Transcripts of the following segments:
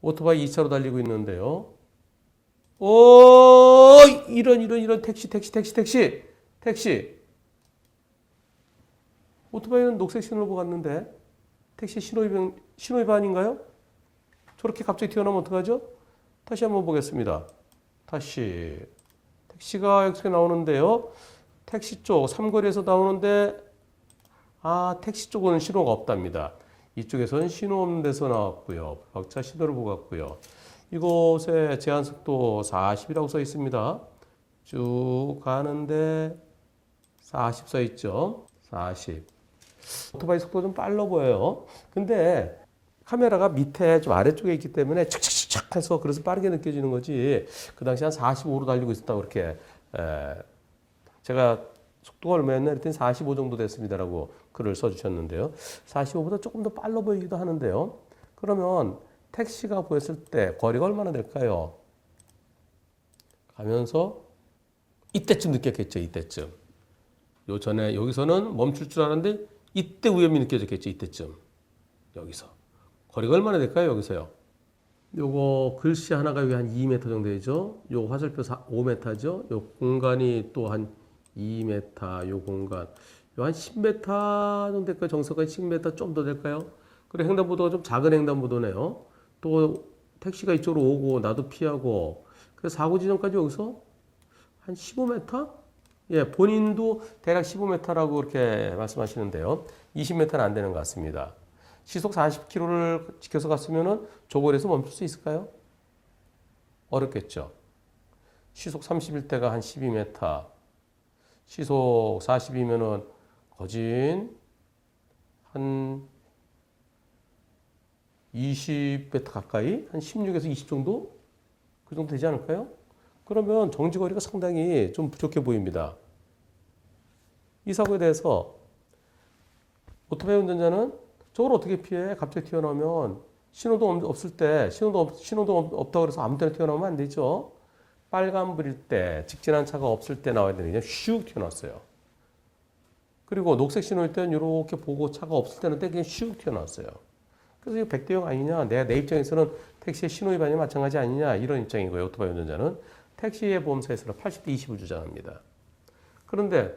오토바이 2차로 달리고 있는데요. 오, 이런 택시. 오토바이는 녹색 신호를 보고 갔는데 택시 신호위반인가요? 저렇게 갑자기 튀어나오면 어떡하죠? 다시 한번 보겠습니다. 다시 택시가 여기서 나오는데요. 택시 쪽 삼거리에서 나오는데 택시 쪽은 신호가 없답니다. 이쪽에서는 신호 없는 데서 나왔고요. 박차 신호를 보고 갔고요. 이곳에 제한속도 40이라고 써 있습니다. 쭉 가는데 40 써 있죠. 40. 오토바이 속도 좀 빨라 보여요. 근데 카메라가 밑에 좀 아래쪽에 있기 때문에 착착착 해서 그래서 빠르게 느껴지는 거지. 그 당시 한 45로 달리고 있었다고 그렇게 제가 속도가 얼마였나 했더니 45 정도 됐습니다라고 글을 써주셨는데요. 45보다 조금 더 빨라 보이기도 하는데요. 그러면 택시가 보였을 때 거리가 얼마나 될까요? 가면서 이때쯤 느꼈겠죠. 이때쯤. 요 전에 여기서는 멈출 줄 알았는데 이때 위험이 느껴졌겠죠. 이때쯤. 여기서. 거리가 얼마나 될까요? 여기서요. 요거 글씨 하나가 여기 한 2m 정도 되죠. 요 화살표 5m죠. 요 공간이 또 한 2m, 요 공간. 요 한 10m 정도 될까요? 정서까지 10m 좀 더 될까요? 그리고 횡단보도가 좀 작은 횡단보도네요. 또 택시가 이쪽으로 오고 나도 피하고. 그래서 사고 지점까지 여기서 한 15m? 예, 본인도 대략 15m라고 그렇게 말씀하시는데요. 20m는 안 되는 것 같습니다. 시속 40km를 지켜서 갔으면은 조골에서 멈출 수 있을까요? 어렵겠죠. 시속 30일 때가 한 12m, 시속 40이면은 거진 한 20m 가까이, 한 16에서 20 정도? 그 정도 되지 않을까요? 그러면 정지거리가 상당히 좀 부족해 보입니다. 이 사고에 대해서 오토바이 운전자는 저걸 어떻게 피해? 갑자기 튀어나오면 신호도 없을 때 신호도 없다고 해서 아무 때나 튀어나오면 안 되죠. 빨간불일 때 직진한 차가 없을 때 나와야 되는데 그냥 슉 튀어나왔어요. 그리고 녹색 신호일 때는 이렇게 보고 차가 없을 때는 그냥 슉 튀어나왔어요. 그래서 이거 100대 0 아니냐? 내 입장에서는 택시의 신호 위반이 마찬가지 아니냐? 이런 입장인 거예요. 오토바이 운전자는. 택시의 보험사에서는 80대 20을 주장합니다. 그런데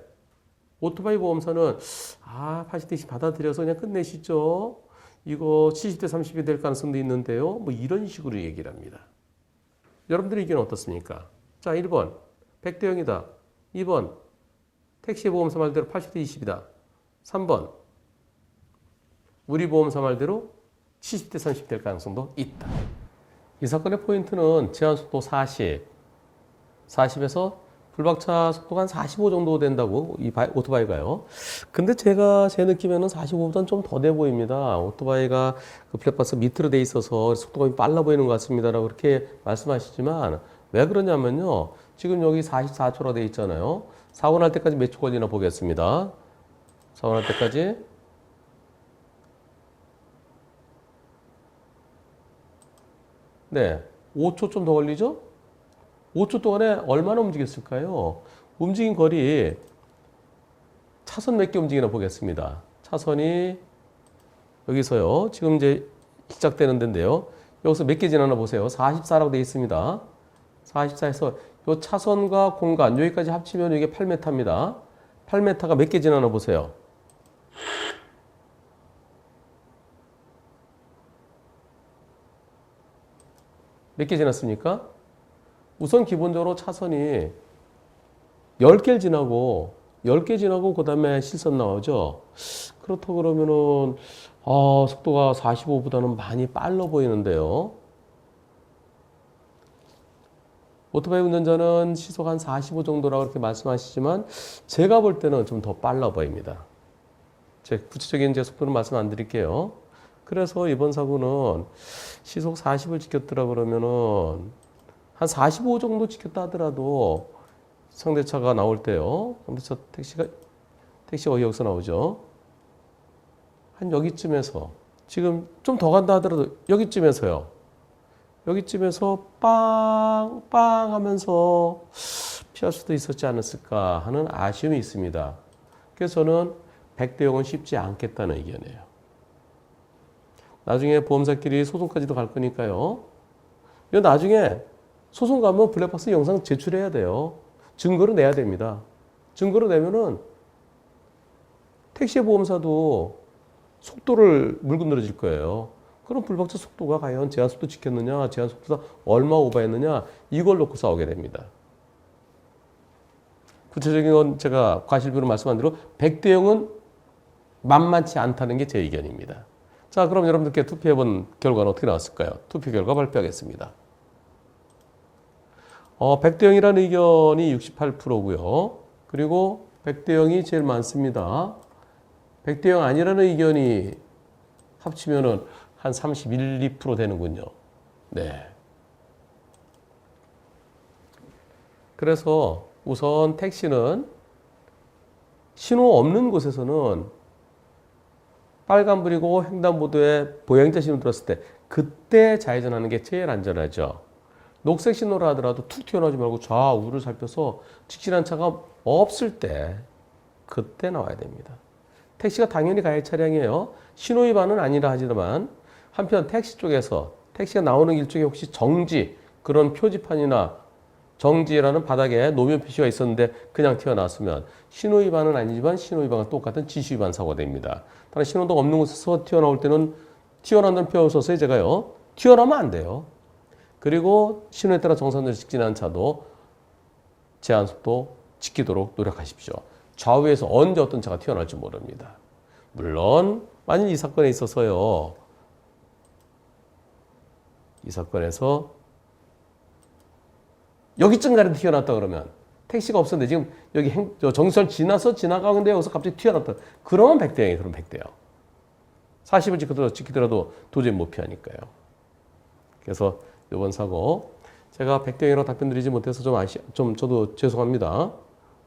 오토바이 보험사는 80대 20 받아들여서 그냥 끝내시죠. 이거 70대 30이 될 가능성도 있는데요. 뭐 이런 식으로 얘기를 합니다. 여러분들의 의견은 어떻습니까? 자, 1번 100대 0이다. 2번 택시 보험사 말대로 80대 20이다. 3번 우리 보험사 말대로 70대 30 될 가능성도 있다. 이 사건의 포인트는 제한속도 40에서 불박차 속도가 한 45 정도 된다고 이 오토바이가요. 근데 제 느낌에는 45보다는 좀 더 돼 보입니다. 오토바이가 그 블랙박스 밑으로 돼 있어서 속도가 빨라 보이는 것 같습니다라고 그렇게 말씀하시지만 왜 그러냐면요. 지금 여기 44초로 돼 있잖아요. 사고 날 때까지 몇 초 걸리나 보겠습니다. 사고 날 때까지 네, 5초 좀 더 걸리죠? 5초 동안에 얼마나 움직였을까요? 움직인 거리 차선 몇 개 움직이나 보겠습니다. 차선이 여기서요. 지금 이제 시작되는 데인데요. 여기서 몇 개 지나나 보세요. 44라고 되어 있습니다. 44에서 이 차선과 공간 여기까지 합치면 이게 8m입니다. 8m가 몇 개 지나나 보세요. 몇 개 지났습니까? 우선 기본적으로 차선이 10개 지나고 그 다음에 실선 나오죠. 그렇다고 그러면은 속도가 45보다는 많이 빨라 보이는데요. 오토바이 운전자는 시속 한 45 정도라고 그렇게 말씀하시지만 제가 볼 때는 좀 더 빨라 보입니다. 제 구체적인 속도는 말씀 안 드릴게요. 그래서 이번 사고는 시속 40을 지켰더라 그러면은 한 45 정도 지켰다 하더라도 상대차가 나올 때요. 상대차 택시가 여기서 나오죠. 한 여기쯤에서 지금 좀 더 간다 하더라도 여기쯤에서 빵 하면서 피할 수도 있었지 않았을까 하는 아쉬움이 있습니다. 그래서 저는 100대 0은 쉽지 않겠다는 의견이에요. 나중에 보험사끼리 소송까지도 갈 거니까요. 이거 나중에 소송 가면 블랙박스 영상 제출해야 돼요. 증거를 내야 됩니다. 증거를 내면은 택시 보험사도 속도를 물고 늘어질 거예요. 그럼 불박차 속도가 과연 제한속도 지켰느냐, 제한속도가 얼마 오버했느냐, 이걸 놓고 싸우게 됩니다. 구체적인 건 제가 과실비로 말씀한 대로 100대 0은 만만치 않다는 게 제 의견입니다. 자, 그럼 여러분들께 투표해본 결과는 어떻게 나왔을까요? 투표 결과 발표하겠습니다. 100대 0이라는 의견이 68%고요. 그리고 100대 0이 제일 많습니다. 100대 0 아니라는 의견이 합치면은 한 31, 2% 되는군요. 네. 그래서 우선 택시는 신호 없는 곳에서는 빨간불이고 횡단보도에 보행자 신호 들었을 때 그때 좌회전하는 게 제일 안전하죠. 녹색 신호라 하더라도 툭 튀어나오지 말고 좌우를 살펴서 직진한 차가 없을 때 그때 나와야 됩니다. 택시가 당연히 가야 할 차량이에요. 신호 위반은 아니라 하지만 한편 택시 쪽에서 택시가 나오는 길 쪽에 혹시 정지 그런 표지판이나 정지라는 바닥에 노면 표시가 있었는데 그냥 튀어나왔으면 신호 위반은 아니지만 신호 위반과 똑같은 지시 위반 사고가 됩니다. 다른 신호등 없는 곳에서 튀어나올 때는 튀어나온다는 표현을 써서 제가요. 튀어나오면 안 돼요. 그리고 신호에 따라 정상적으로 직진하는 차도 제한속도 지키도록 노력하십시오. 좌우에서 언제 어떤 차가 튀어나올지 모릅니다. 물론 만일 이 사건에 있어서요. 이 사건에서 여기쯤 가는데 튀어나왔다 그러면 택시가 없었는데 지금 여기 정선 지나서 지나가는데 여기서 갑자기 튀어나왔다. 그러면 100대 0이에요. 그럼 100대 0. 40을 지키더라도 도저히 못 피하니까요. 그래서 이번 사고 제가 100대 0이라고 답변 드리지 못해서 좀 저도 죄송합니다.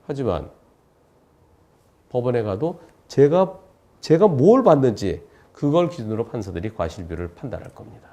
하지만 법원에 가도 제가 뭘 받는지 그걸 기준으로 판사들이 과실비를 판단할 겁니다.